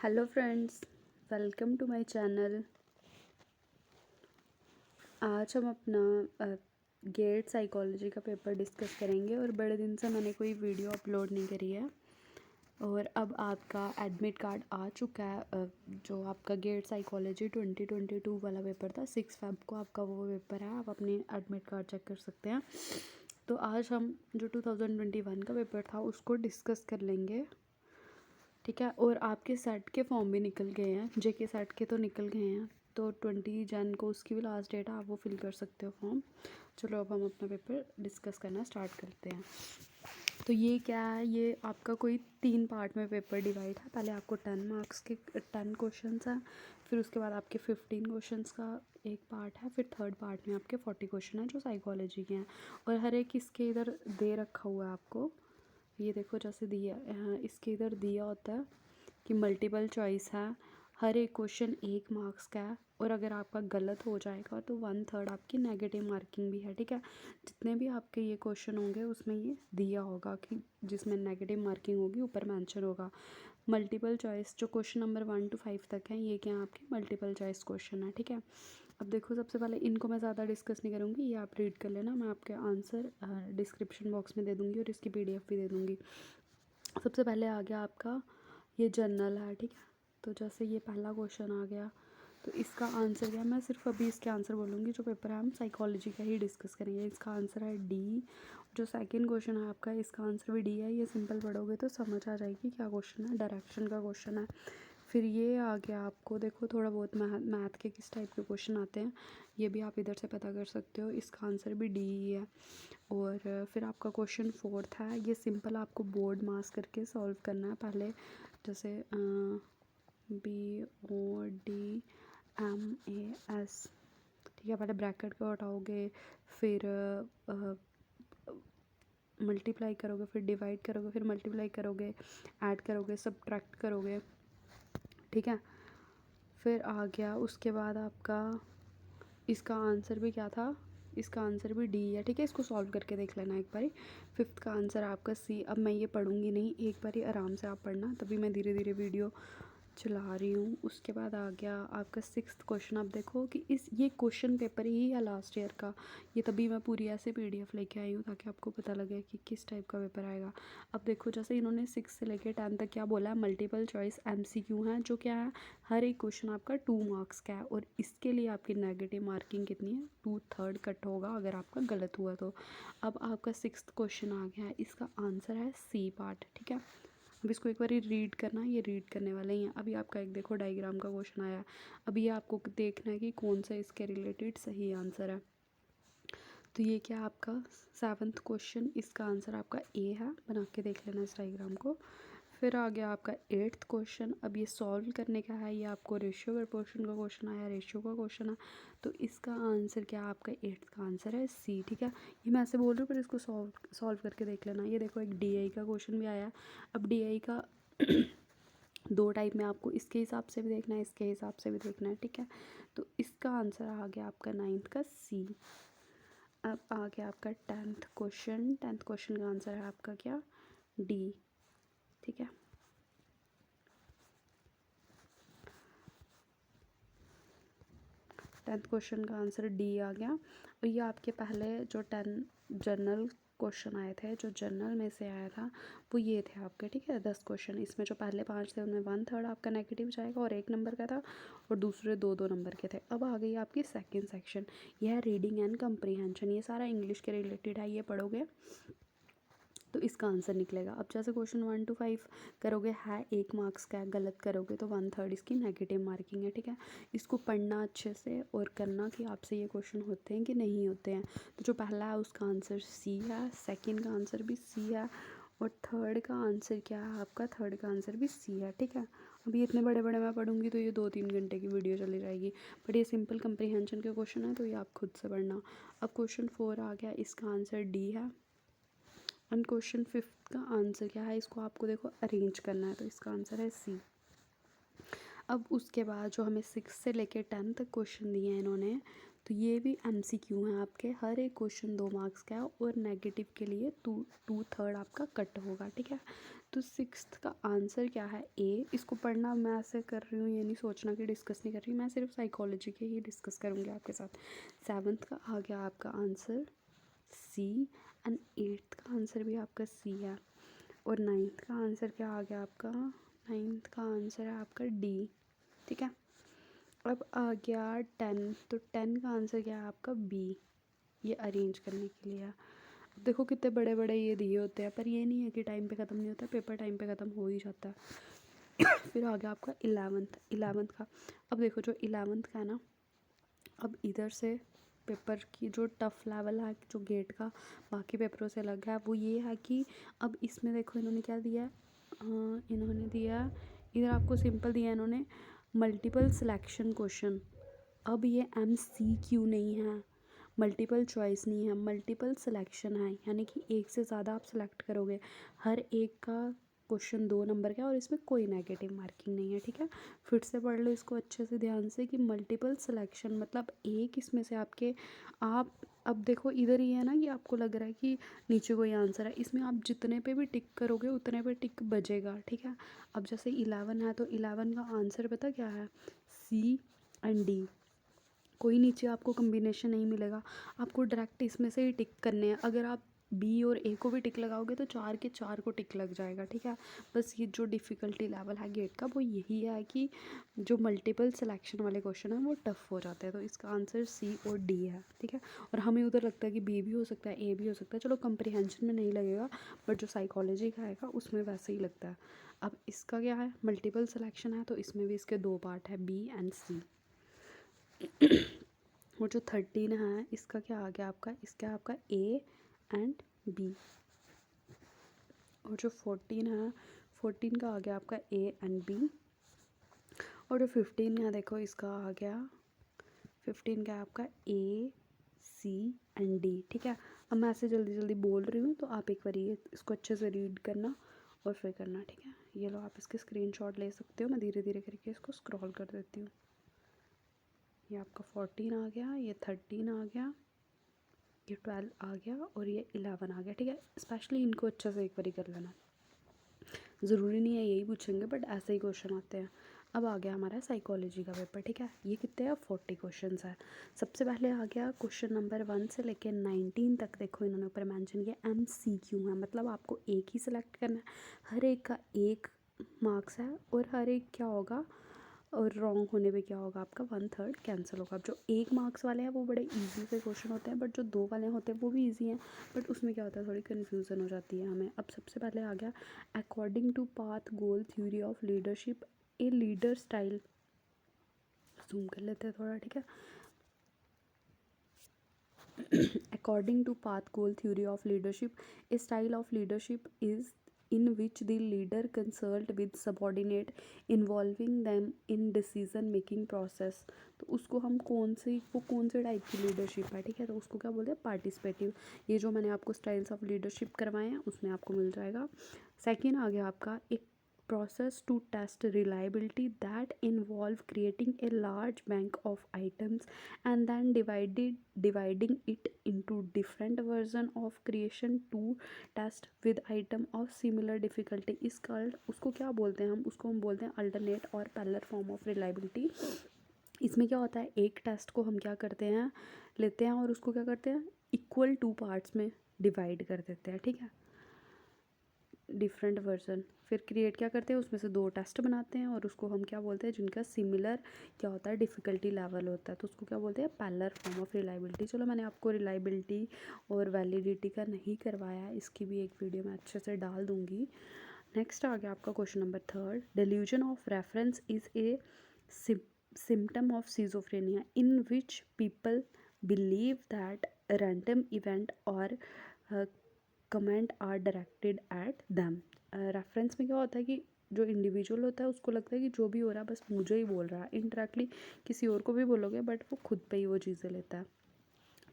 Hello friends, welcome to my channel. आज हम अपना गेट साइकोलॉजी का पेपर डिस्कस करेंगे और बड़े दिन से मैंने कोई वीडियो अपलोड नहीं करी है और अब आपका एडमिट कार्ड आ चुका है। जो आपका गेट साइकोलॉजी 2022 वाला पेपर था 6 फ़रवरी को आपका वो पेपर है। आप अपने एडमिट कार्ड चेक कर सकते हैं। तो आज हम जो 2021 का पेपर था उसको डिस्कस कर लेंगे, ठीक है। और आपके सेट के फॉर्म भी निकल गए हैं, जेके सेट के तो निकल गए हैं। तो 20 जन को उसकी भी लास्ट डेट है, आप वो फिल कर सकते हो फॉर्म। चलो अब हम अपना पेपर डिस्कस करना स्टार्ट करते हैं। तो ये क्या है, ये आपका कोई 3 पार्ट में पेपर डिवाइड है। पहले आपको 10 मार्क्स के 10 क्वेश्चंस हैं, फिर उसके बाद आपके 15 क्वेश्चंस का एक पार्ट है, फिर थर्ड पार्ट में आपके 40 क्वेश्चन हैं जो साइकोलॉजी के हैं। और हर एक इसके इधर दे रखा हुआ है आपको, ये देखो जैसे दिया इसके इधर दिया होता है कि मल्टीपल चॉइस है। हर एक क्वेश्चन 1 मार्क्स का है और अगर आपका गलत हो जाएगा तो 1/3 आपकी नेगेटिव मार्किंग भी है, ठीक है। जितने भी आपके ये क्वेश्चन होंगे उसमें ये दिया होगा कि जिसमें नेगेटिव मार्किंग होगी ऊपर मेंशन होगा। मल्टीपल चॉइस जो क्वेश्चन नंबर 1 to 5 तक हैं ये क्या आपके मल्टीपल चॉइस क्वेश्चन है, ठीक है। अब देखो सबसे पहले इनको मैं ज़्यादा डिस्कस नहीं करूँगी, ये आप रीड कर लेना। मैं आपके आंसर डिस्क्रिप्शन बॉक्स में दे दूँगी और इसकी PDF भी दे दूँगी। सबसे पहले आ गया आपका ये जनरल है, ठीक है। तो जैसे ये पहला क्वेश्चन आ गया तो इसका आंसर क्या है, मैं सिर्फ अभी इसके आंसर बोलूँगी। जो पेपर है हम साइकोलॉजी का ही डिस्कस करेंगे। इसका आंसर है डी। जो सेकंड क्वेश्चन है आपका इसका आंसर भी डी है। ये सिंपल पढ़ोगे तो समझ आ जाएगी क्या क्वेश्चन है, डायरेक्शन का क्वेश्चन है। फिर ये आ गया आपको, देखो थोड़ा बहुत मैथ के किस टाइप के क्वेश्चन आते हैं ये भी आप इधर से पता कर सकते हो। इसका आंसर भी डी ही है। और फिर आपका क्वेश्चन 4 है, ये सिंपल आपको बोर्ड मास करके सॉल्व करना है। पहले जैसे BODMAS, ठीक है। पहले ब्रैकेट को हटाओगे, फिर मल्टीप्लाई करोगे, फिर डिवाइड करोगे, फिर मल्टीप्लाई करोगे, ऐड करोगे, सब्ट्रैक्ट करोगे, ठीक है। फिर आ गया उसके बाद आपका इसका आंसर भी क्या था, इसका आंसर भी डी है, ठीक है। इसको सॉल्व करके देख लेना एक बारी। 5th का आंसर आपका सी। अब मैं ये पढ़ूँगी नहीं, एक बारी आराम से आप पढ़ना, तभी मैं धीरे धीरे वीडियो चला रही हूँ। उसके बाद आ गया आपका 6th क्वेश्चन। अब देखो कि ये क्वेश्चन पेपर ही है लास्ट ईयर का, ये तभी मैं पूरी ऐसे PDF लेके आई हूँ ताकि आपको पता लगे कि किस टाइप का पेपर आएगा। अब देखो जैसे इन्होंने 6 से लेके 10 तक क्या बोला है, मल्टीपल चॉइस MCQ है, जो क्या है हर एक क्वेश्चन आपका 2 मार्क्स का है और इसके लिए आपकी नेगेटिव मार्किंग कितनी है, 2/3 कट होगा अगर आपका गलत हुआ तो। अब आपका 6th क्वेश्चन आ गया है, इसका आंसर है सी पार्ट, ठीक है। अब इसको एक बार रीड करना, ये रीड करने वाले ही हैं। अभी आपका एक देखो डायग्राम का क्वेश्चन आया है, अभी ये आपको देखना है कि कौन सा इसके रिलेटेड सही आंसर है। तो ये क्या आपका 7th क्वेश्चन, इसका आंसर आपका ए है, बना के देख लेना इस डायग्राम को। फिर आ गया आपका 8th क्वेश्चन। अब ये सॉल्व करने का है, ये आपको रेशियो प्रपोर्शन का क्वेश्चन आया, रेशियो का क्वेश्चन है। तो इसका आंसर क्या है आपका 8th का आंसर है सी, ठीक है। ये मैं ऐसे बोल रही हूँ पर इसको सॉल्व करके देख लेना। ये देखो एक DI का क्वेश्चन भी आया है। अब DI का 2 टाइप में, आपको इसके हिसाब से भी देखना है, इसके हिसाब से भी देखना है, ठीक है। तो इसका आंसर आ गया आपका 9th का सी। अब आ गया आपका 10th क्वेश्चन। 10th क्वेश्चन का आंसर है आपका क्या, डी, ठीक है। टेंथ क्वेश्चन का आंसर डी आ गया। और ये आपके पहले जो 10 जनरल क्वेश्चन आए थे, जो जनरल में से आया था वो ये थे आपके, ठीक है। 10 क्वेश्चन, इसमें जो पहले 5 थे उनमें 1/3 आपका नेगेटिव जाएगा और 1 नंबर का था, और दूसरे 2-2 नंबर के थे। अब आ गई आपकी सेकंड सेक्शन, यह है रीडिंग एंड कंप्रीहेंशन। ये सारा इंग्लिश के रिलेटेड है, ये पढ़ोगे तो इसका आंसर निकलेगा। अब जैसे क्वेश्चन 1 to 5 करोगे है 1 मार्क्स का है, गलत करोगे तो 1/3 इसकी नेगेटिव मार्किंग है, ठीक है। इसको पढ़ना अच्छे से और करना कि आपसे ये क्वेश्चन होते हैं कि नहीं होते हैं। तो जो पहला है उसका आंसर सी है, सेकंड का आंसर भी सी है, और थर्ड का आंसर क्या है आपका, थर्ड का आंसर भी सी है, ठीक है। अभी इतने बड़े बड़े मैं पढ़ूंगी तो ये 2-3 घंटे की वीडियो चली जाएगी, बट ये सिंपल कंप्रीहेंशन के क्वेश्चन है तो ये आप खुद से पढ़ना। अब क्वेश्चन 4 आ गया, इसका आंसर डी है। एंड क्वेश्चन 5th का आंसर क्या है, इसको आपको देखो अरेंज करना है, तो इसका आंसर है सी। अब उसके बाद जो हमें 6 से लेके 10 तक क्वेश्चन दिए हैं इन्होंने, तो ये भी MCQ है आपके, हर एक क्वेश्चन 2 मार्क्स का है और नेगेटिव के लिए 2/3 आपका कट होगा, ठीक है। तो 6th का आंसर क्या है, ए। इसको पढ़ना मैं ऐसे कर रही हूँ, ये नहीं सोचना कि डिस्कस नहीं कर रही, मैं सिर्फ साइकोलॉजी के ही डिस्कस करूँगी आपके साथ। 7th का आ गया आपका आंसर सी, एंड 8th का आंसर भी आपका सी है। और 9th का आंसर क्या आ गया आपका, 9th का आंसर है आपका डी, ठीक है। अब आ गया 10, तो 10 का आंसर क्या है आपका बी, ये अरेंज करने के लिए है। देखो कितने बड़े बड़े ये दिए होते हैं, पर ये नहीं है कि टाइम पे ख़त्म नहीं होता, पेपर टाइम पे ख़त्म हो ही जाता है। फिर आ गया आपका 11th का। अब देखो जो 11th का है ना, अब इधर से पेपर की जो टफ़ लेवल है, जो गेट का बाकी पेपरों से अलग है, वो ये है कि अब इसमें देखो इन्होंने क्या दिया है, इन्होंने दिया इधर आपको सिंपल दिया है इन्होंने, मल्टीपल सिलेक्शन क्वेश्चन। अब ये MCQ नहीं है, मल्टीपल चॉइस नहीं है, मल्टीपल सिलेक्शन है, यानी कि एक से ज़्यादा आप सेलेक्ट करोगे। हर एक का क्वेश्चन 2 नंबर का है और इसमें कोई नेगेटिव मार्किंग नहीं है, ठीक है। फिर से पढ़ लो इसको अच्छे से ध्यान से कि मल्टीपल सिलेक्शन मतलब एक इसमें से आपके, आप अब देखो इधर ही है ना कि आपको लग रहा है कि नीचे कोई आंसर है, इसमें आप जितने पे भी टिक करोगे उतने पे टिक बजेगा, ठीक है। अब जैसे 11 है तो 11 का आंसर पता क्या है, C एंड D। कोई नीचे आपको कॉम्बिनेशन नहीं मिलेगा, आपको डायरेक्ट इसमें से ही टिक करने हैं। अगर आप बी और ए को भी टिक लगाओगे तो 4 के 4 को टिक लग जाएगा, ठीक है। बस ये जो डिफ़िकल्टी लेवल है गेट का वो यही है कि जो मल्टीपल सिलेक्शन वाले क्वेश्चन हैं वो टफ़ हो जाते हैं। तो इसका आंसर सी और डी है, ठीक है। और हमें उधर लगता है कि बी भी हो सकता है, ए भी हो सकता है, चलो कंप्रीहेंशन में नहीं लगेगा, बट जो साइकोलॉजी का आएगा उसमें वैसे ही लगता है। अब इसका क्या है, मल्टीपल सिलेक्शन है तो इसमें भी इसके 2 पार्ट है, बी एंड सी। और जो 13 है इसका क्या आ गया आपका, इसका आपका ए एंड बी। और जो 14 है, 14 का आ गया आपका ए एंड बी। और जो 15 है देखो इसका आ गया, 15 का आपका ए सी एंड डी, ठीक है। अब मैं ऐसे जल्दी जल्दी बोल रही हूँ तो आप एक बार ये इसको अच्छे से रीड करना और फिर करना, ठीक है। ये लो आप इसके स्क्रीनशॉट ले सकते हो, मैं धीरे धीरे करके इसको स्क्रॉल कर देती हूँ। ये आपका 14 आ गया, ये 13 आ गया, ये 12 आ गया और ये 11 आ गया, ठीक है। स्पेशली इनको अच्छे से एक बारी कर लेना, ज़रूरी नहीं है यही पूछेंगे बट ऐसे ही क्वेश्चन आते हैं। अब आ गया हमारा साइकोलॉजी का पेपर, ठीक है। ये कितने हैं, 40 क्वेश्चन है। सबसे पहले आ गया क्वेश्चन नंबर 1 से लेकर 19 तक, देखो इन्होंने ऊपर मेंशन किया MCQ है, मतलब आपको एक ही सिलेक्ट करना है, हर एक का 1 मार्क्स है और हर एक क्या होगा, और रॉन्ग होने पे क्या होगा आपका 1/3 कैंसिल होगा। अब जो 1 मार्क्स वाले हैं वो बड़े इजी से क्वेश्चन होते हैं, बट जो 2 वाले होते हैं वो भी इजी हैं, बट उसमें क्या होता है थोड़ी कन्फ्यूज़न हो जाती है हमें। अब सबसे पहले आ गया according to path goal theory of leadership a leader style, zoom कर लेते हैं थोड़ा, ठीक है। According to path goal theory of leadership, a style of leadership is in which the leader consult with subordinate involving them in decision making process। तो उसको हम कौन से टाइप की लीडरशिप है, ठीक है, तो उसको क्या बोलते हैं, पार्टिसिपेटिव। ये जो मैंने आपको स्टाइल्स ऑफ लीडरशिप करवाए हैं उसमें आपको मिल जाएगा। सेकेंड आ गया आपका एक process to test reliability that involve creating a large bank of items and then dividing it into different version of creation to test with item of similar difficulty is called, उसको क्या बोलते हैं हम बोलते हैं अल्टरनेट और parallel form of reliability. इसमें क्या होता है, एक टेस्ट को हम क्या करते हैं, लेते हैं और उसको क्या करते हैं इक्वल 2 पार्ट्स में डिवाइड कर देते हैं, ठीक है, डिफरेंट वर्जन। फिर क्रिएट क्या करते हैं, उसमें से 2 टेस्ट बनाते हैं और उसको हम क्या बोलते हैं, जिनका सिमिलर क्या होता है डिफ़िकल्टी लेवल होता है, तो उसको क्या बोलते हैं पैरेलल फॉर्म ऑफ रिलायबिलिटी। चलो मैंने आपको रिलायबिलिटी और वैलिडिटी का नहीं करवाया है, इसकी भी एक वीडियो मैं अच्छे से डाल दूँगी। नेक्स्ट आ गया आपका question number 3, delusion of reference is a symptom of schizophrenia in which people believe that random event or comment are directed at them. Reference में क्या होता है कि जो इंडिविजुअल होता है उसको लगता है कि जो भी हो रहा है बस मुझे ही बोल रहा है, इनडायरेक्टली किसी और को भी बोलोगे बट वो खुद पे ही वो चीज़ें लेता है।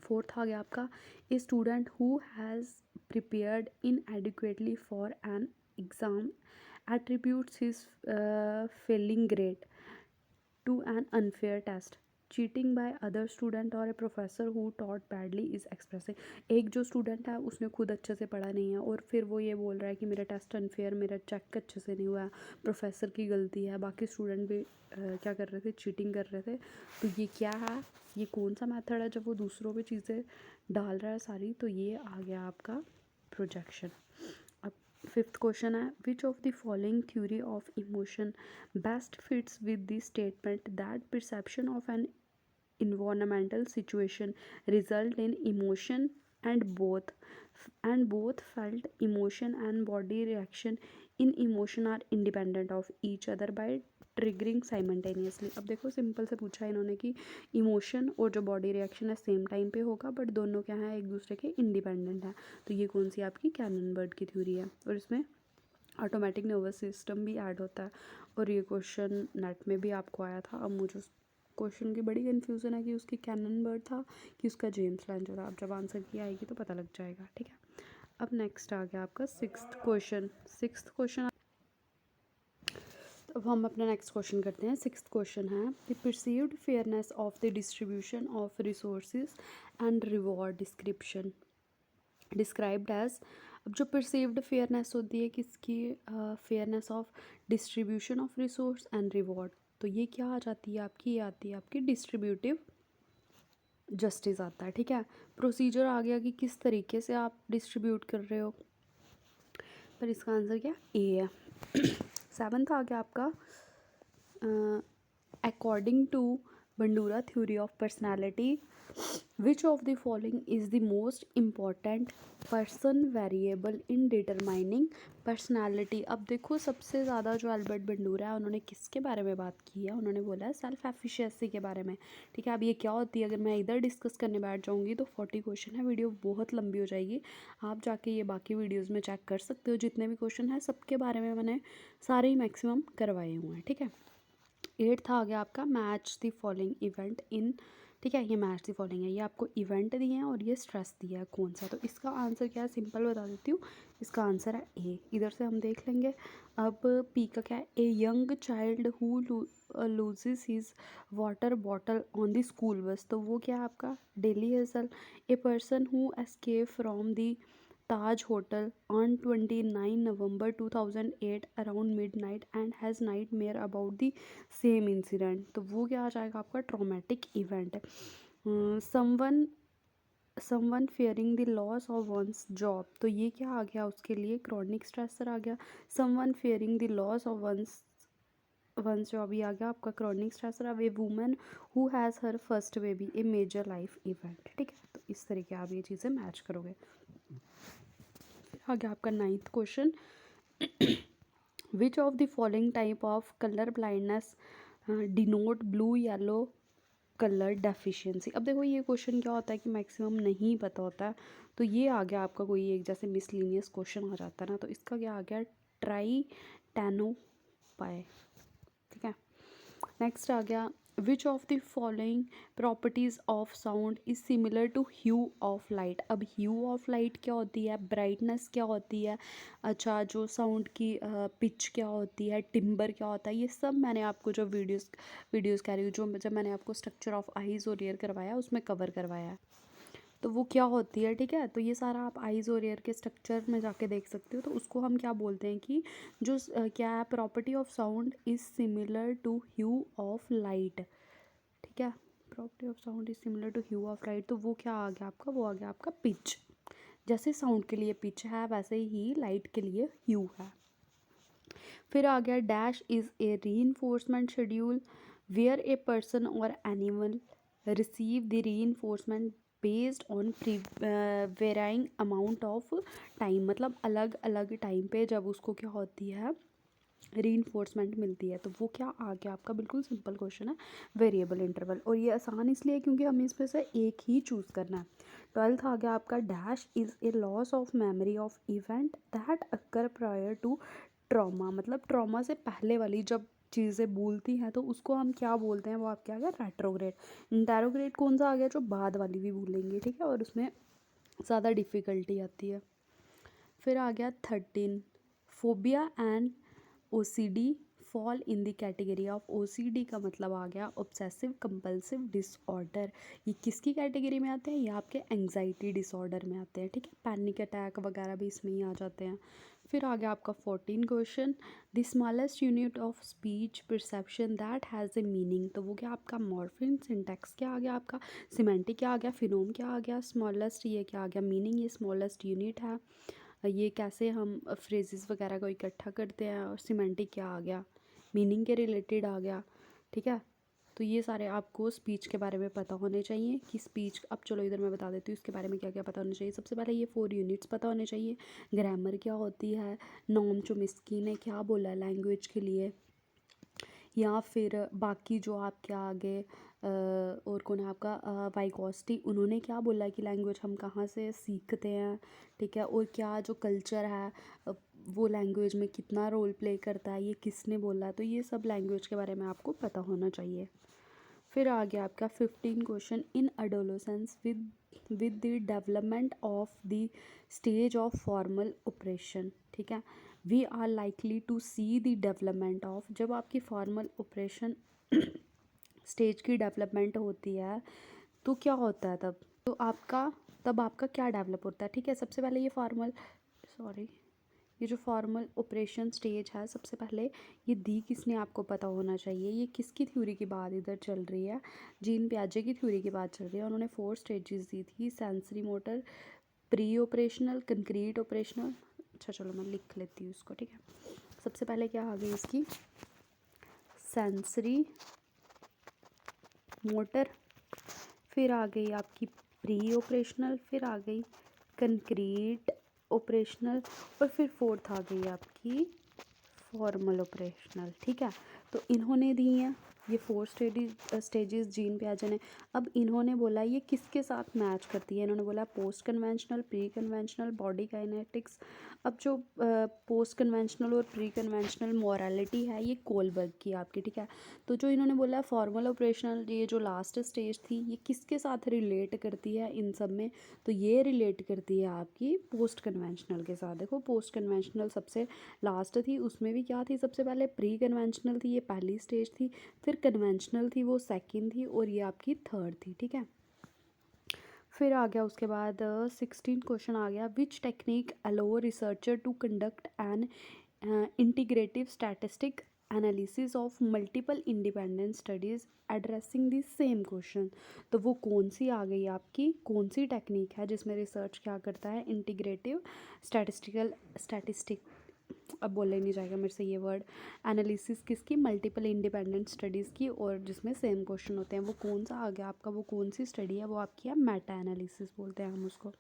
फोर्थ आ गया आपका a student who has prepared inadequately for an exam attributes his failing grade to an unfair test। Cheating by other student or a professor who taught badly is expressing. एक जो student है उसने खुद अच्छे से पढ़ा नहीं है और फिर वो ये बोल रहा है कि मेरा टेस्ट अनफेयर, मेरा चेक अच्छे से नहीं हुआ है, प्रोफेसर की गलती है, बाकी स्टूडेंट भी क्या कर रहे थे, चीटिंग कर रहे थे। तो ये क्या है, ये कौन सा मेथड है जब वो दूसरों पे चीज़ें डाल रहा है सारी। तो ये आ गया आपका प्रोजेक्शन। अब फिफ्थ क्वेश्चन है, which of the following theory of emotion best fits with the statement that perception of an environmental situation result in emotion and both felt emotion and body reaction in emotion are independent of each other by triggering simultaneously। अब देखो simple से पूछा है इन्होंने कि emotion और जो body reaction है सेम टाइम पे होगा बट दोनों क्या है, एक दूसरे के इंडिपेंडेंट है। तो ये कौन सी आपकी कैननबर्ग की थ्योरी है। और इसमें ऑटोमेटिक नर्वस सिस्टम भी ऐड होता है। और ये क्वेश्चन नेट में भी आपको आया था। अब मुझे क्वेश्चन की बड़ी कन्फ्यूज़न है कि उसकी कैननबर्ग था कि उसका जेम्स लैंज हो रहा। अब जब आंसर की आएगी तो पता लग जाएगा, ठीक है। अब नेक्स्ट आ गया आपका सिक्स्थ क्वेश्चन। अब हम अपना नेक्स्ट क्वेश्चन करते हैं। सिक्स्थ क्वेश्चन है, the perceived fairness of the distribution of resources and reward description described as. अब जो परसीव्ड फेयरनेस होती है किसकी, fairness of distribution of resource and reward. तो ये क्या आ जाती है आपकी, ये आती है आपकी डिस्ट्रीब्यूटिव जस्टिस आता है, ठीक है। प्रोसीजर आ गया कि किस तरीके से आप डिस्ट्रीब्यूट कर रहे हो, पर इसका आंसर क्या ए है। सेवन्थ आ गया आपका, according to Bandura theory of personality which of the following is the most important person variable in determining personality. अब देखो सबसे ज़्यादा जो एल्बर्ट बंडूरा है उन्होंने किसके बारे में बात की है, उन्होंने बोला है सेल्फ एफिशिएंसी के बारे में, ठीक है। अब ये क्या होती है, अगर मैं इधर डिस्कस करने बैठ जाऊँगी तो 40 क्वेश्चन है, वीडियो बहुत लंबी हो जाएगी। आप जाके ये बाकी वीडियोज़ में चेक कर सकते हो, जितने भी क्वेश्चन हैं सबके बारे में मैंने सारे ही मैक्सिमम करवाए हुए हैं, ठीक है। एट्थ आ गया आपका, match the following event in, ठीक है। ये मैच द फॉलोइंग है, ये आपको इवेंट दिए हैं और ये स्ट्रेस दिया है कौन सा। तो इसका आंसर क्या है, सिंपल बता देती हूँ, इसका आंसर है ए। इधर से हम देख लेंगे। अब पी का क्या है, a young child who loses his water bottle on the school bus. तो वो क्या है आपका daily hustle. A person who escape from the Taj Hotel on 29 November 2008 around midnight and has nightmare about the same incident। तो वो क्या आ जाएगा आपका traumatic event. Someone fearing the loss of one's job. तो ये क्या आ गया उसके लिए, क्रॉनिक स्ट्रेसर आ गया। Someone fearing the loss of one's job ये आ गया आपका क्रॉनिक स्ट्रेसर। अब a women who has her first baby a major life event, ठीक है। तो इस तरीके आप ये चीज़ें मैच करोगे। आ गया आपका ninth question, which of the following type of colour blindness denote blue yellow colour deficiency. अब देखो ये क्वेश्चन क्या होता है कि मैक्सिमम नहीं पता होता है। तो ये आ गया आपका कोई एक जैसे मिसलिनियस क्वेश्चन आ जाता है ना, तो इसका क्या आ गया, ट्राई टेनो पाए, ठीक है। नेक्स्ट आ गया, which of the following properties of sound is similar to hue of light. अब ह्यू ऑफ लाइट क्या होती है, ब्राइटनेस क्या होती है, अच्छा जो साउंड की पिच क्या होती है, टिम्बर क्या होता है, ये सब मैंने आपको जो वीडियोस कह रही हूँ, जो जब मैंने आपको स्ट्रक्चर ऑफ आईज और ईयर करवाया उसमें कवर करवाया है, तो वो क्या होती है, ठीक है। तो ये सारा आप आइज़ और ईयर के स्ट्रक्चर में जाके देख सकते हो। तो उसको हम क्या बोलते हैं कि जो क्या है, property of sound is similar to hue of light, ठीक है। Property of sound is similar to hue of light, तो वो क्या आ गया आपका, वो आ गया आपका पिच। जैसे साउंड के लिए पिच है वैसे ही लाइट के लिए ह्यू है। फिर आ गया, dash is a reinforcement schedule where a person or animal receive the reinforcement based on varying amount of time. मतलब अलग अलग टाइम पे जब उसको क्या होती है, रीइंफोर्समेंट मिलती है। तो वो क्या आ गया आपका, बिल्कुल सिंपल क्वेश्चन है, वेरिएबल इंटरवल। और ये आसान इसलिए क्योंकि हमें इसमें से एक ही चूज़ करना है। ट्वेल्थ आ गया आपका, dash is a loss of memory of event that occur prior to trauma. मतलब ट्रॉमा से पहले वाली जब चीज़ें भूलती हैं तो उसको हम क्या बोलते हैं, वो आप क्या आ गया, रेट्रोग्रेड। इंटेरोग्रेड कौन सा आ गया, जो बाद वाली भी भूलेंगे, ठीक है, और उसमें ज़्यादा डिफ़िकल्टी आती है। फिर आ गया 13, phobia and OCD fall in the category of OCD का मतलब आ गया ऑब्सेसिव कंपल्सिव डिसऑर्डर। ये किसकी कैटेगरी में आते हैं? ये आपके एंग्जाइटी डिसऑर्डर में आते हैं, ठीक है। पैनिक अटैक वगैरह भी इसमें ही आ जाते हैं। फिर आ गया आपका 14 question, the smallest unit of speech perception that has a meaning. तो वो क्या आपका मॉर्फिम, सिंटैक्स क्या आ गया आपका, सिमेंटिक क्या आ गया, फिनोम क्या आ गया, स्मॉलेस्ट ये क्या आ गया, मीनिंग ये स्मॉलेस्ट यूनिट है। ये कैसे हम फ्रेजेस वगैरह को इकट्ठा करते हैं, और सिमेंटिक क्या आ गया, मीनिंग के रिलेटेड आ गया, ठीक है। तो ये सारे आपको स्पीच के बारे में पता होने चाहिए कि स्पीच, अब चलो इधर मैं बता देती हूँ इसके बारे में क्या क्या पता होना चाहिए। सबसे पहले ये 4 यूनिट्स पता होने चाहिए, ग्रामर क्या होती है, नॉम चोम्स्की ने क्या बोला लैंग्वेज के लिए, या फिर बाकी जो आपके आगे और कौन है आपका वाइगोस्टी, उन्होंने क्या बोला कि लैंग्वेज हम कहाँ से सीखते हैं, ठीक है। और क्या जो कल्चर है वो लैंग्वेज में कितना रोल प्ले करता है, ये किसने बोला। तो ये सब लैंग्वेज के बारे में आपको पता होना चाहिए। फिर आ गया आपका 15 question, in adolescence with the development of the stage of formal operation, ठीक है। We are likely to see the development of, जब आपकी फॉर्मल ऑपरेशन स्टेज की डेवलपमेंट होती है तो क्या होता है तब आपका क्या डेवलप होता है, ठीक है। सबसे पहले ये ये जो फॉर्मल ऑपरेशन स्टेज है, सबसे पहले ये दी किसने आपको पता होना चाहिए। ये किसकी थ्योरी की बात इधर चल रही है, जीन पियाजे की थ्योरी की बात चल रही है। उन्होंने 4 स्टेजेस दी थी, sensory motor, pre operational, concrete operational. अच्छा चलो मैं लिख लेती हूँ इसको, ठीक है। सबसे पहले क्या आ गई इसकी, सेंसरी मोटर, फिर आ गई आपकी प्री ऑपरेशनल, फिर आ गई कंक्रीट ऑपरेशनल, और फिर 4th आ गई आपकी फॉर्मल ऑपरेशनल, ठीक है। तो इन्होंने दी हैं ये 4 स्टेजेस जीन पियाजे ने। अब इन्होंने बोला ये किसके साथ मैच करती है, इन्होंने बोला post conventional, pre conventional, body kinetics. अब जो पोस्ट कन्वेंशनल और प्री कन्वेंशनल मोरालिटी है ये कोलबर्ग की आपकी, ठीक है। तो जो इन्होंने बोला फॉर्मल ऑपरेशनल, ये जो लास्ट स्टेज थी ये किसके साथ रिलेट करती है इन सब में, तो ये रिलेट करती है आपकी पोस्ट कन्वेंशनल के साथ। देखो पोस्ट कन्वेंशनल सबसे लास्ट थी, उसमें भी क्या थी, सबसे पहले प्री कन्वेंशनल थी, ये पहली स्टेज थी, फिर कन्वेंशनल थी वो सेकंड थी, और ये आपकी थर्ड थी, ठीक है। फिर आ गया उसके बाद 16 क्वेश्चन आ गया, which technique allow researcher to conduct an integrative statistic analysis of multiple independent studies addressing the same question. तो वो कौन सी आ गई आपकी, कौन सी टेक्निक है जिसमें रिसर्च क्या करता है, इंटीग्रेटिव स्टैटिस्टिक, अब बोलने नहीं जाएगा मेरे से ये वर्ड, एनालिसिस किसकी, मल्टीपल इंडिपेंडेंट स्टडीज़ की, और जिसमें सेम क्वेश्चन होते हैं। वो कौन सा आ गया आपका, वो कौन सी स्टडी है, वो आपकी है मेटा एनालिसिस बोलते हैं हम उसको।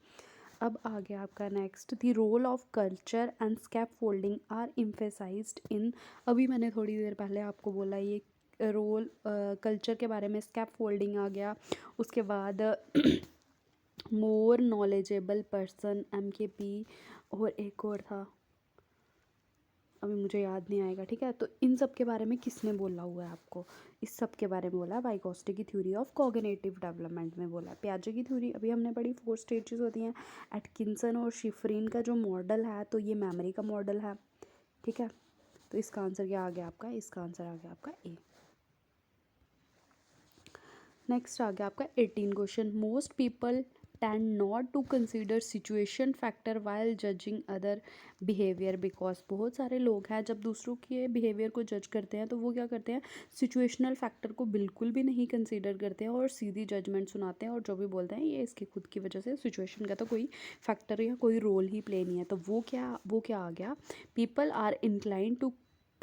अब आ गया आपका next, the role of culture and scaffolding are emphasized in. अभी मैंने थोड़ी देर पहले आपको बोला ये रोल कल्चर के बारे में, स्कैप फोल्डिंग आ गया, उसके बाद मोर नॉलेजेबल पर्सन MKP, और एक और था अभी मुझे याद नहीं आएगा, ठीक है। तो इन सब के बारे में किसने बोला हुआ है आपको, इस सब के बारे में बोला है वाइगोस्टी की थ्योरी ऑफ कॉग्निटिव डेवलपमेंट में बोला है। पियाजे की थ्योरी अभी हमने पढ़ी, 4 स्टेजेस होती हैं। एटकिंसन और शिफरिन का जो मॉडल है तो ये मेमोरी का मॉडल है, ठीक है। तो इसका आंसर क्या आ गया आपका, इसका आंसर आ गया आपका ए। नेक्स्ट आ गया आपका 18 question, most people tend not to consider situation factor while judging other behavior because, बहुत सारे लोग हैं जब दूसरों के बिहेवियर को जज करते हैं तो वो क्या करते हैं, सिचुएशनल फैक्टर को बिल्कुल भी नहीं कंसीडर करते हैं और सीधी जजमेंट सुनाते हैं, और जो भी बोलते हैं ये इसकी खुद की वजह से, सिचुएशन का तो कोई फैक्टर या कोई रोल ही प्ले नहीं है। तो वो क्या आ गया, people are incline to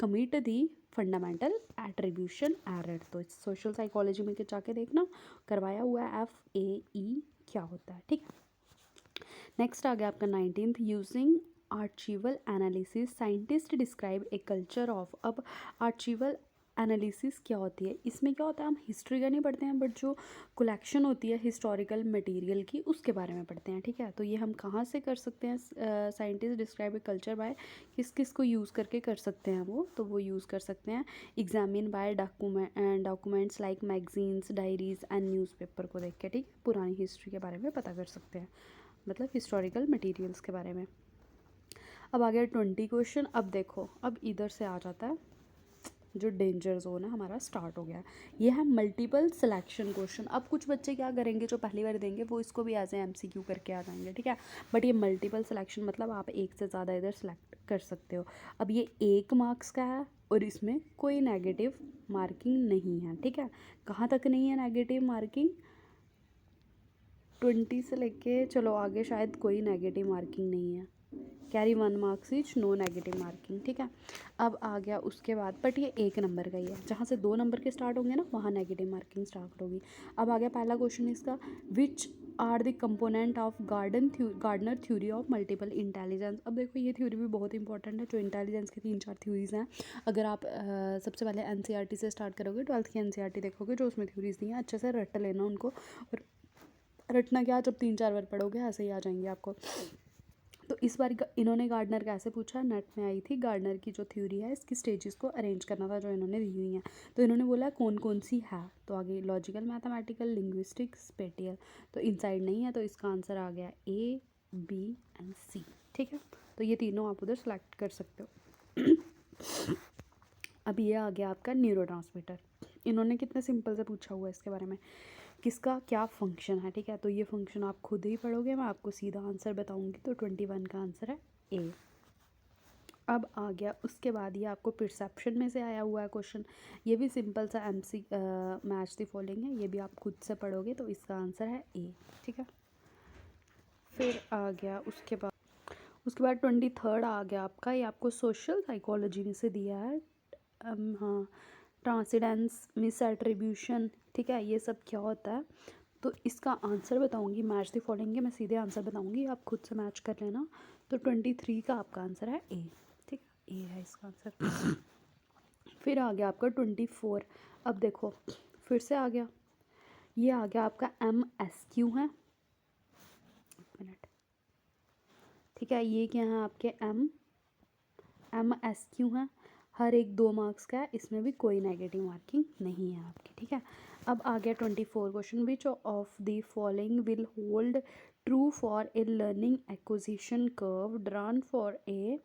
commit the fundamental attribution error. तो सोशल साइकोलॉजी में जाके देखना, करवाया हुआ है FAE क्या होता है, ठीक है। नेक्स्ट आ गया आपका 19th, using archival analysis scientist describe a culture of. अब आर्चीवल एनालिसिस क्या होती है, इसमें क्या होता है, हम हिस्ट्री का नहीं पढ़ते हैं बट जो कलेक्शन होती है हिस्टोरिकल मटेरियल की उसके बारे में पढ़ते हैं, ठीक है। तो ये हम कहाँ से कर सकते हैं, scientist describe a culture by, किस किस को यूज़ करके कर सकते हैं वो, तो वो यूज़ कर सकते हैं examine by documents like magazines, diaries and newspaper को देख के, ठीक, पुरानी हिस्ट्री के बारे में पता कर सकते हैं, मतलब हिस्टोरिकल मटेरियल्स के बारे में। अब आ गया 20 क्वेश्चन। अब देखो अब इधर से आ जाता है जो डेंजर जोन है हमारा स्टार्ट हो गया है। ये है मल्टीपल सिलेक्शन क्वेश्चन। अब कुछ बच्चे क्या करेंगे जो पहली बार देंगे वो इसको भी एज ए MCQ करके आ जाएंगे, ठीक है। बट ये मल्टीपल सिलेक्शन मतलब आप एक से ज़्यादा इधर सेलेक्ट कर सकते हो। अब ये 1 मार्क्स का है और इसमें कोई नेगेटिव मार्किंग नहीं है, ठीक है। कहाँ तक नहीं है नेगेटिव मार्किंग? 20 से लेके चलो आगे शायद कोई नेगेटिव मार्किंग नहीं है। Carry 1 marks each, no negative marking, ठीक है। अब आ गया उसके बाद, बट ये 1 नंबर का ही है। जहाँ से 2 नंबर के स्टार्ट होंगे ना वहाँ नेगेटिव मार्किंग स्टार्ट होगी। अब आ गया पहला क्वेश्चन इसका, which are the component of Gardner theory of multiple intelligence. अब देखो ये थ्योरी भी बहुत इंपॉर्टेंट है। जो इंटेलिजेंस की 3-4 थ्योरीज हैं, अगर आप सबसे पहले NCERT से स्टार्ट करोगे, 12th की NCERT देखोगे जो उसमें थ्योरीज दी हैं, अच्छे से रट लेना उनको। और रटना क्या, जब 3-4 बार पढ़ोगे ऐसे ही आ जाएंगे आपको। तो इस बार इन्होंने गार्डनर कैसे पूछा, नेट में आई थी गार्डनर की जो थ्योरी है इसकी स्टेजेस को अरेंज करना था जो इन्होंने दी हुई हैं। तो इन्होंने बोला कौन कौन सी है, तो आगे लॉजिकल, मैथमेटिकल, लिंग्विस्टिक, स्पेटियल। तो इनसाइड नहीं है, तो इसका आंसर आ गया A, B एंड C, ठीक है। तो ये तीनों आप उधर सेलेक्ट कर सकते हो। अब ये आ गया आपका न्यूरोट्रांसमीटर। इन्होंने कितने सिंपल से पूछा हुआ है इसके बारे में, किसका क्या फंक्शन है, ठीक है। तो ये फंक्शन आप खुद ही पढ़ोगे, मैं आपको सीधा आंसर बताऊंगी। तो 21 का आंसर है A। अब आ गया उसके बाद ये आपको परसेप्शन में से आया हुआ है क्वेश्चन। ये भी सिंपल सा मैच द फॉलोइंग है, ये भी आप खुद से पढ़ोगे। तो इसका आंसर है A, ठीक है। फिर आ गया उसके बाद 23rd आ गया आपका, ये आपको सोशल साइकोलॉजी में से दिया है। हाँ, ट्रांसिडेंस, मिस एट्रीब्यूशन, ठीक है, ये सब क्या होता है। तो इसका आंसर बताऊंगी, मैच द फॉलोइंग के मैं सीधे आंसर बताऊंगी, आप खुद से मैच कर लेना। तो 23 का आपका आंसर है A, ठीक है, A है इसका आंसर। फिर आ गया आपका 24। अब देखो फिर से आ गया, ये आ गया आपका MSQ है, एक मिनट, ठीक है। ये क्या है आपके MSQ हैं, हर एक 2 मार्क्स का है, इसमें भी कोई नेगेटिव मार्किंग नहीं है आपकी, ठीक है। अब आ गया 24 question, which of the following will hold true for a learning acquisition curve drawn for a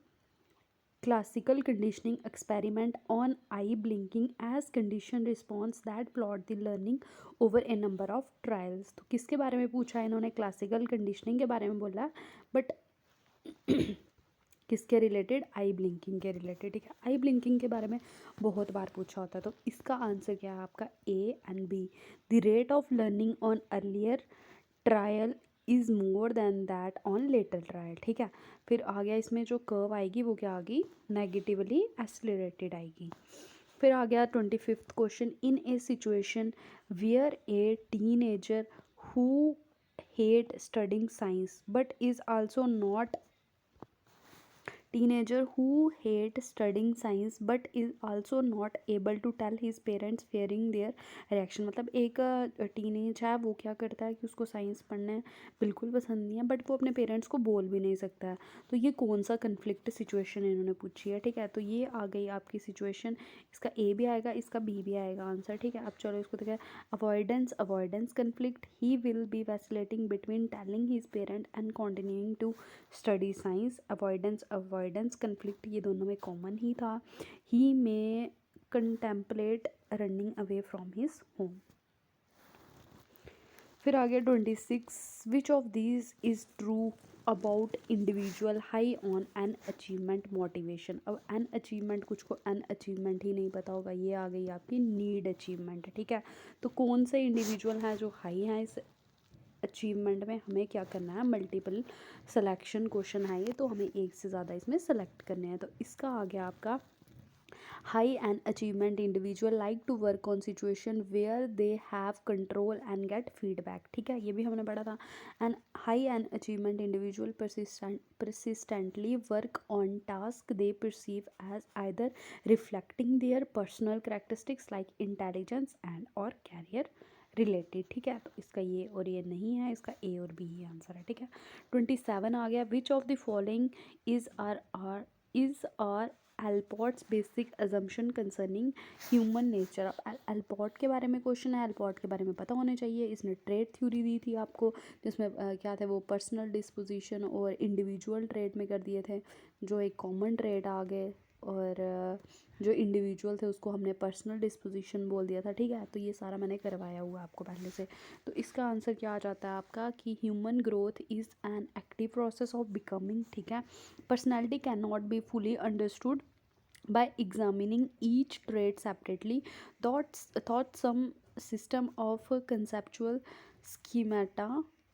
classical conditioning experiment on eye blinking as condition response that plot the learning over a number of trials। तो किसके बारे में पूछा है इन्होंने, classical conditioning के बारे में बोला, बट किसके रिलेटेड, आई ब्लिंकिंग के रिलेटेड, ठीक है। आई ब्लिंकिंग के बारे में बहुत बार पूछा होता है। तो इसका आंसर क्या है आपका A and B। The rate of learning on earlier trial is more than that on later trial, ठीक है। फिर आ गया इसमें जो कर्व आएगी वो क्या आएगी, नेगेटिवली एक्सेलरेटेड आएगी। फिर आ गया 25th question, in a situation where a teenager who hate studying science but is also not teenager who hate studying science but is also not able to tell his parents fearing their reaction। मतलब एक teenage है, वो क्या करता है कि उसको science पढ़ना बिल्कुल पसंद नहीं है, बट वो अपने पेरेंट्स को बोल भी नहीं सकता है। तो ये कौन सा कन्फ्लिक्ट सिचुएशन इन्होंने पूछी है, ठीक है। तो ये आ गई आपकी सिचुएशन, इसका A भी आएगा, इसका B भी आएगा आंसर, ठीक है। अब चलो इसको देखें, avoidance conflict, he will be vacillating between telling his parent and continuing to study science. Avoidance conflict ये दोनों में कॉमन ही था। He may contemplate running away from his home. फिर आ गया 26, which of these is true about individual high on an achievement motivation. अब an achievement, कुछ को एन अचीवमेंट ही नहीं पता होगा, ये आ गई आपकी नीड अचीवमेंट, ठीक है। तो कौन से इंडिविजुअल हैं जो हाई हैं इस अचीवमेंट में, हमें क्या करना है, मल्टीपल सिलेक्शन क्वेश्चन है ये, तो हमें एक से ज़्यादा इसमें सेलेक्ट करने हैं। तो इसका आ गया आपका high and achievement individual like to work on situation where they have control and get feedback, ठीक है, ये भी हमने पढ़ा था। And high and achievement individual persistently work on task they perceive as either reflecting their personal characteristics like intelligence and और career related, ठीक है। तो इसका ये और ये नहीं है, इसका A और B ही आंसर है, ठीक है। 27 आ गया, which of the following is are Allport's basic assumption concerning human nature. अब एल्पोर्ट के बारे में क्वेश्चन है, एल्पोर्ट के बारे में पता होना चाहिए। इसने ट्रेड थ्योरी दी थी आपको, जिसमें क्या थे वो पर्सनल डिस्पोजिशन और इंडिविजुअल ट्रेड में कर दिए थे, जो एक कॉमन ट्रेड आ गए और जो इंडिविजुअल थे उसको हमने पर्सनल डिस्पोजिशन बोल दिया था, ठीक है। तो ये सारा मैंने करवाया हुआ आपको पहले से। तो इसका आंसर क्या आ जाता है आपका कि human growth is an active process of becoming, ठीक है। Personality can not be fully understood by examining each trait separately. Thought some system of conceptual schemata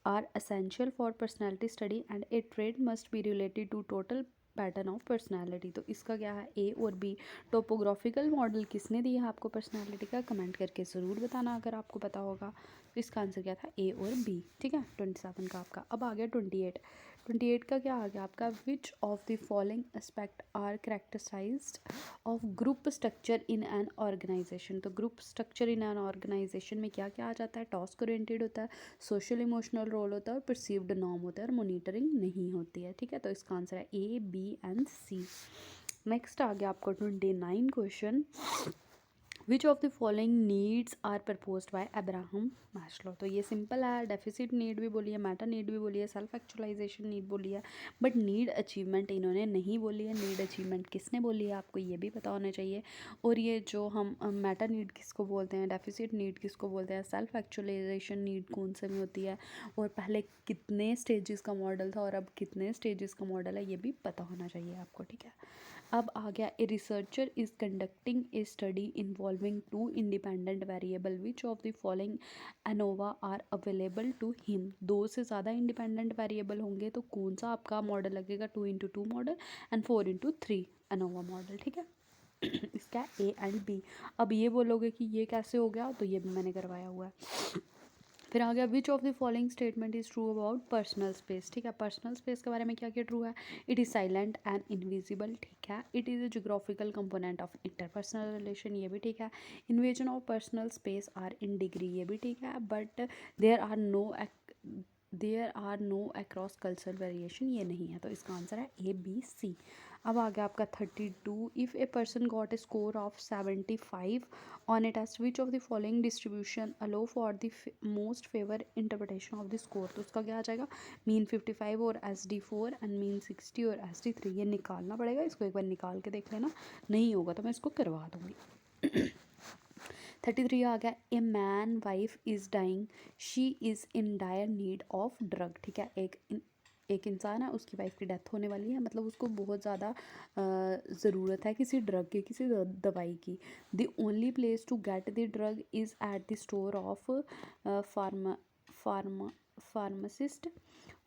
are essential for personality study and a trait must be related to total pattern of personality. तो इसका क्या है, ए और B. Topographical model किसने दिया है आपको personality का, कमेंट करके ज़रूर बताना अगर आपको पता होगा। तो इसका आंसर क्या था, ए और बी, ठीक है। 27 का आपका। अब आ गया 28। 28 का क्या आ गया आपका, which of the following aspect are characterized of group structure in an organization. तो group structure in an organization में क्या क्या आ जाता है, टास्क ओरिएंटेड होता है, सोशल इमोशनल रोल होता है और परसीव्ड नॉर्म होता है और मॉनिटरिंग नहीं होती है, ठीक है। तो इसका आंसर है A, B and C. Next आ गया आपको 29 question. Which of the following needs are proposed by Abraham Maslow. तो ये सिंपल है, डेफिसिट नीड भी बोली है, मेटा नीड भी बोली है, सेल्फ एक्चुअलाइजेशन नीड बोली है, बट नीड अचीवमेंट इन्होंने नहीं बोली है। नीड अचीवमेंट किसने बोली है आपको ये भी पता होना चाहिए। और ये जो हम मेटा नीड किसको बोलते हैं, डेफिसिट नीड किसको बोलते हैं, सेल्फ एक्चुअलाइजेशन नीड कौन से में होती है, और पहले कितने स्टेजेस का मॉडल था और अब कितने स्टेजेस का मॉडल है, ये भी पता होना चाहिए आपको, ठीक है। अब आ गया, a researcher is conducting a study involving two independent variable, which of the following ANOVA are available to him. दो से ज़्यादा इंडिपेंडेंट वेरिएबल होंगे तो कौन सा आपका मॉडल लगेगा, 2x2 model and 4x3 ANOVA model, ठीक है। इसका ए एंड बी। अब ये बोलोगे कि ये कैसे हो गया, तो ये भी मैंने करवाया हुआ है। फिर आ गया, which of the following statement is true about personal space, ठीक है। पर्सनल स्पेस के बारे में क्या क्या ट्रू है, it is silent and invisible, ठीक है। It is a geographical component of interpersonal relation, ये भी ठीक है। Invasion of personal space are in degree, ये भी ठीक है, but there are no across cultural variation, ये नहीं है। तो इसका आंसर है ए, बी, सी। अब आ गया आपका 32। If a person got a score of 75 on a test, which of the following distribution allow for the most favour interpretation of the score. तो उसका क्या आ जाएगा, मीन 55 और SD4 एंड मीन 60 और SD3। ये निकालना पड़ेगा, इसको एक बार निकाल के देख लेना, नहीं होगा तो मैं इसको करवा दूँगी। 33 आ गया, a man wife is dying, she is in dire need of drug, ठीक है। एक इंसान है, उसकी वाइफ की डेथ होने वाली है, मतलब उसको बहुत ज़्यादा ज़रूरत है किसी ड्रग की, किसी दवाई की। The only place to get the drug is at the store of pharmacist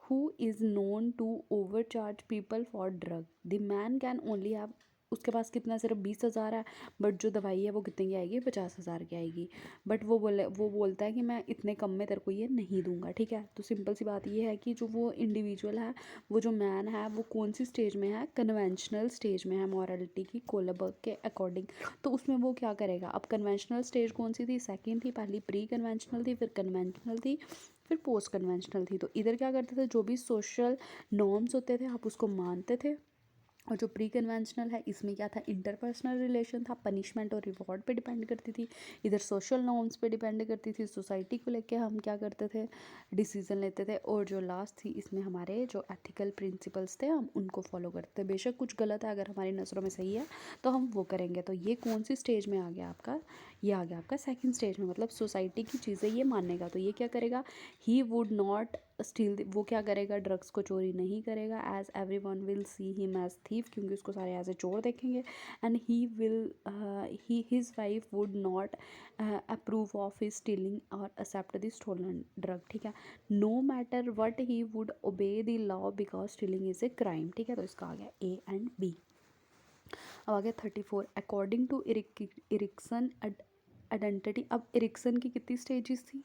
who is known to overcharge people for drug. The man can only have, उसके पास कितना, सिर्फ 20,000 है, बट जो दवाई है वो कितने की आएगी, 50,000 की आएगी। बट वो बोलता है कि मैं इतने कम में तेरे को ये नहीं दूंगा, ठीक है। तो सिंपल सी बात ये है कि जो वो इंडिविजुअल है, वो जो मैन है, वो कौन सी स्टेज में है, कन्वेंशनल स्टेज में है मॉरलिटी की, कोलबर्ग के अकॉर्डिंग। तो उसमें वो क्या करेगा, अब कन्वेंशनल स्टेज कौन सी थी, सेकेंड थी, पहली प्री कन्वेंशनल थी, फिर कन्वेंशनल थी, फिर पोस्ट कन्वेंशनल थी। तो इधर क्या करते थे, जो भी सोशल नॉर्म्स होते थे आप उसको मानते थे, और जो प्री कन्वेंशनल है इसमें क्या था, इंटरपर्सनल रिलेशन था, पनिशमेंट और रिवॉर्ड पे डिपेंड करती थी। इधर सोशल नॉर्म्स पे डिपेंड करती थी, सोसाइटी को लेके हम क्या करते थे, डिसीजन लेते थे। और जो लास्ट थी इसमें हमारे जो एथिकल प्रिंसिपल्स थे हम उनको फॉलो करते थे। बेशक कुछ गलत है, अगर हमारी नज़रों में सही है तो हम वो करेंगे। तो ये कौन सी स्टेज में आ गया आपका, ये आ गया आपका सेकंड स्टेज में, मतलब सोसाइटी की चीज़ें ये मानेगा। तो ये क्या करेगा, ही वुड नॉट स्टील, वो क्या करेगा, ड्रग्स को चोरी नहीं करेगा, as everyone will see him as thief, क्योंकि उसको सारे एज ए चोर देखेंगे। And he his wife would not approve of his stealing और एक्सेप्ट द स्टोलन ड्रग, ठीक है। No matter what he would obey the law because stealing is a crime, ठीक है। तो इसका आ गया ए एंड बी। अब आ गया 34। अकॉर्डिंग टू इरिक्सन आइडेंटिटी, अब इरिक्सन की कितनी स्टेजेस थी,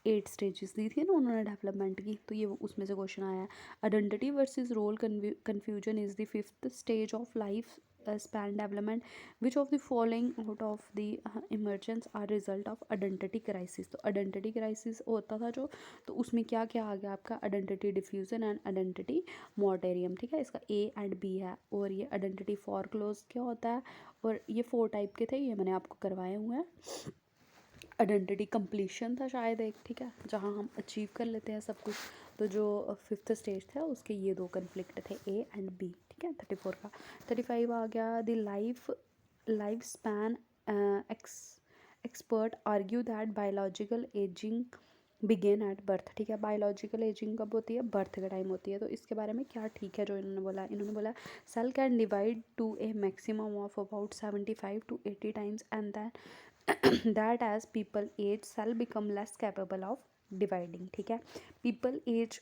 8 स्टेजेस दी थी ना उन्होंने डेवलपमेंट की। तो ये उसमें से क्वेश्चन आया है। Identity versus role confusion is the 5th stage of life span development, which of the following out of the emergence are result of identity crisis. तो आइडेंटिटी क्राइसिस होता था जो, तो उसमें क्या क्या आ गया आपका, आइडेंटिटी डिफ्यूजन एंड आइडेंटिटी मॉर्टेरियम, ठीक है। इसका ए एंड बी है। और ये आइडेंटिटी फॉरक्लोज क्या होता है, और ये 4 टाइप के थे, ये मैंने आपको करवाए हुए हैं। आइडेंटिटी कंप्लीशन था शायद एक, ठीक है, जहाँ हम अचीव कर लेते हैं सब कुछ। तो जो फिफ्थ स्टेज था उसके ये दो कन्फ्लिक्ट थे, ए एंड बी, ठीक है। 34 का 35 आ गया, the life span expert argue that biological aging begin at birth, ठीक है। बायोलॉजिकल एजिंग कब होती है? बर्थ के टाइम होती है। तो इसके बारे में क्या ठीक है जो इन्होंने बोला cell can divide to a maximum of about 75 to 80 times and then that as people age cell become less capable of dividing, ठीक है। People age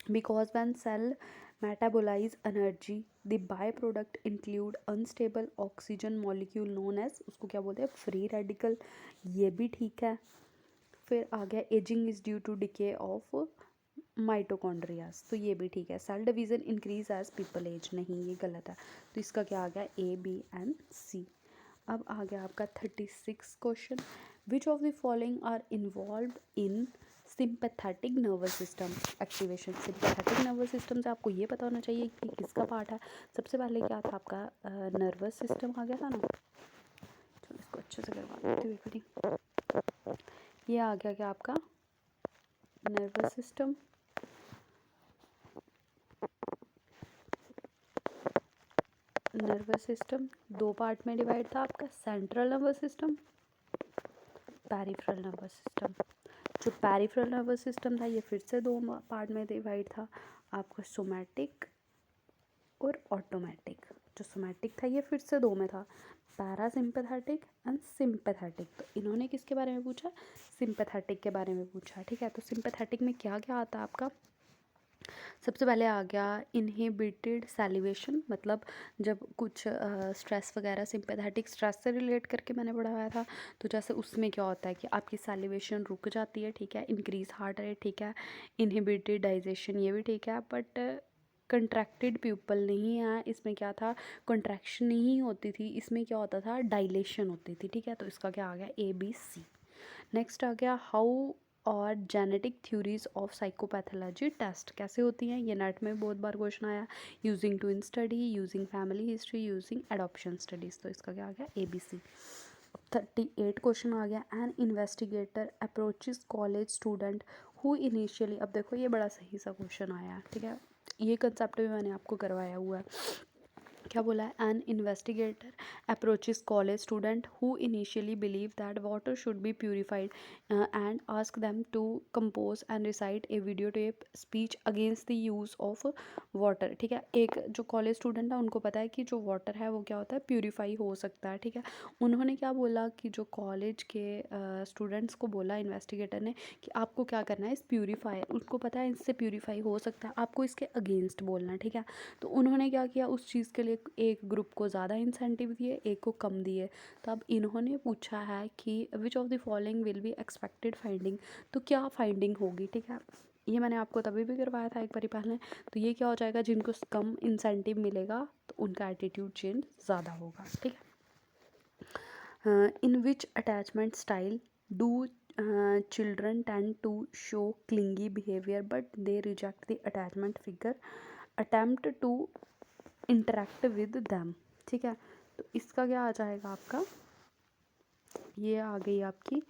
because when cell metabolize energy the byproduct include unstable oxygen molecule known as, उसको क्या बोलते हैं? Free radical, ये भी ठीक है। फिर आ गया aging is due to decay of mitochondria, तो ये भी ठीक है। Cell division increase as people age, नहीं ये गलत है। तो इसका क्या आ गया? A B and C. अब आ गया आपका 36 question, which of the following are involve in sympathetic nervous system activation. Sympathetic nervous system से आपको ये पता होना चाहिए कि किसका पार्ट है। सबसे पहले क्या था आपका? नर्वस सिस्टम आ गया था ना। चलो इसको अच्छे से करवा देती हूँ एक बारी। ये आ गया क्या आपका? Nervous system. नर्वस सिस्टम दो पार्ट में डिवाइड था आपका, central nervous system, peripheral nervous system. जो पेरिफेरल नर्वस सिस्टम था ये फिर से दो पार्ट में डिवाइड था आपका, सोमैटिक और ऑटोमेटिक। जो सोमैटिक था ये फिर से दो में था, पैरासिम्पैथेटिक एंड सिंपैथेटिक। तो इन्होंने किसके बारे में पूछा? सिंपैथेटिक के बारे में पूछा, ठीक है। तो सिंपैथेटिक में क्या क्या आता है आपका? सबसे पहले आ गया इनहिबिटेड सैलिवेशन, मतलब जब कुछ स्ट्रेस वगैरह, सिंपैथेटिक स्ट्रेस से रिलेट करके मैंने पढ़ाया था। तो जैसे उसमें क्या होता है कि आपकी सैलिवेशन रुक जाती है, ठीक है। इंक्रीज हार्ट रेट, ठीक है। इनहिबिटेड डाइजेशन, ये भी ठीक है। बट कंट्रैक्टेड प्यूपल नहीं है, इसमें क्या था? कंट्रैक्शन नहीं होती थी, इसमें क्या होता था? डायलेशन होती थी, ठीक है। तो इसका क्या आ गया? A B C. नेक्स्ट आ गया हाउ और genetic theories of psychopathology test कैसे होती हैं? ये नेट में बहुत बार क्वेश्चन आया। Using twin study, using family history, using adoption studies. तो इसका क्या आ गया? A B C. 38 क्वेश्चन आ गया, an investigator approaches college student who initially. अब देखो ये बड़ा सही सा क्वेश्चन आया है, ठीक है। ये कंसेप्ट भी मैंने आपको करवाया हुआ है। क्या बोला है? An investigator approaches college student who initially believe that water should be purified and ask them to compose and recite a video tape speech against the use of water, ठीक है। एक जो कॉलेज स्टूडेंट है उनको पता है कि जो वाटर है वो क्या होता है? प्यूरिफाई हो सकता है, ठीक है। उन्होंने क्या बोला कि जो कॉलेज के स्टूडेंट्स को बोला इन्वेस्टिगेटर ने कि आपको क्या करना है? इस प्यूरीफाई, उनको पता है इससे प्यूरीफाई हो सकता है, आपको इसके अगेंस्ट बोलना है, ठीक है। तो उन्होंने क्या किया? उस चीज़ के लिए एक ग्रुप को ज़्यादा इंसेंटिव दिए, एक को कम दिए। तो अब इन्होंने पूछा है कि विच of the following will be expected finding, तो क्या फाइंडिंग होगी, ठीक है। ये मैंने आपको तभी भी करवाया था एक बारी पहले। तो ये क्या हो जाएगा? जिनको कम इंसेंटिव मिलेगा तो उनका एटीट्यूड चेंज ज़्यादा होगा, ठीक है। In which attachment style do children tend to show clingy behavior but they reject the attachment figure attempt to interact with them, ठीक है। तो इसका क्या आ जाएगा आपका? ये आ गई आपकी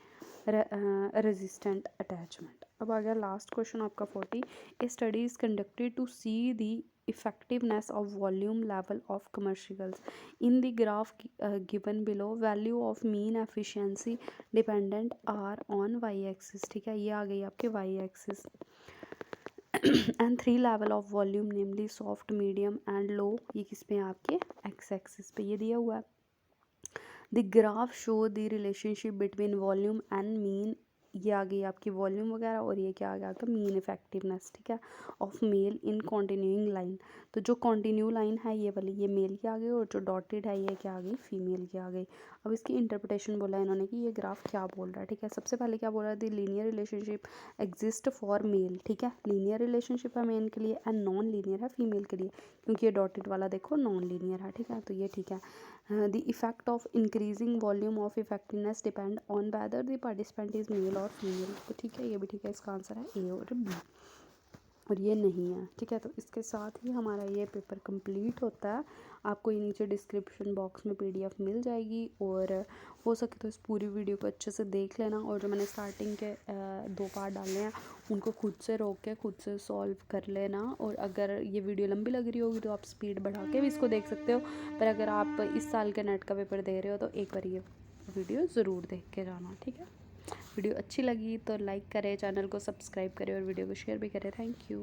रेजिस्टेंट अटैचमेंट। अब आ गया लास्ट क्वेश्चन आपका 40। A study is conducted to see the effectiveness of volume level of commercials in the graph given below value of mean efficiency dependent are on y axis, ठीक है। ये आ गई आपके y axis and 3 level of volume namely soft, medium and low, ये किस पे है? आपके एक्स एक्सिस पे ये दिया हुआ है। The graph show the relationship between volume and mean, ये आ गई आपकी वॉल्यूम वगैरह, और ये क्या आ गया आपका? मीन इफेक्टिवनेस, ठीक है, of male in continuing line. तो जो कॉन्टिन्यू लाइन है ये वाली, ये मेल की आ गई, और जो डॉटेड है ये क्या आ गई? फीमेल की आ गई। अब इसकी इंटरप्रिटेशन बोला इन्होंने कि ये ग्राफ क्या बोल रहा है, ठीक है। सबसे पहले क्या बोल रहा है? The linear relationship exist for male, ठीक है। लीनियर रिलेशनशिप है मेल के लिए एंड नॉन लीनियर है फीमेल के लिए, क्योंकि ये डॉटेड वाला देखो नॉन लीनियर है, ठीक है। तो ये ठीक है। The effect of increasing volume of effectiveness depend on whether the participant is male or female, तो ठीक है, ये भी ठीक है। इसका आंसर है ए और बी। और ये नहीं है, ठीक है। तो इसके साथ ही हमारा ये पेपर कंप्लीट होता है। आपको ये नीचे डिस्क्रिप्शन बॉक्स में पीडीएफ मिल जाएगी, और हो सके तो इस पूरी वीडियो को अच्छे से देख लेना। और जो मैंने स्टार्टिंग के 2 पार्ट डाले हैं उनको खुद से रोक के खुद से सॉल्व कर लेना। और अगर ये वीडियो लंबी लग रही होगी तो आप स्पीड बढ़ा के भी इसको देख सकते हो, पर अगर आप इस साल के नेट का पेपर दे रहे हो तो एक बार ये वीडियो ज़रूर देख के जाना, ठीक है। वीडियो अच्छी लगी तो लाइक करें, चैनल को सब्सक्राइब करें और वीडियो को शेयर भी करें। Thank you.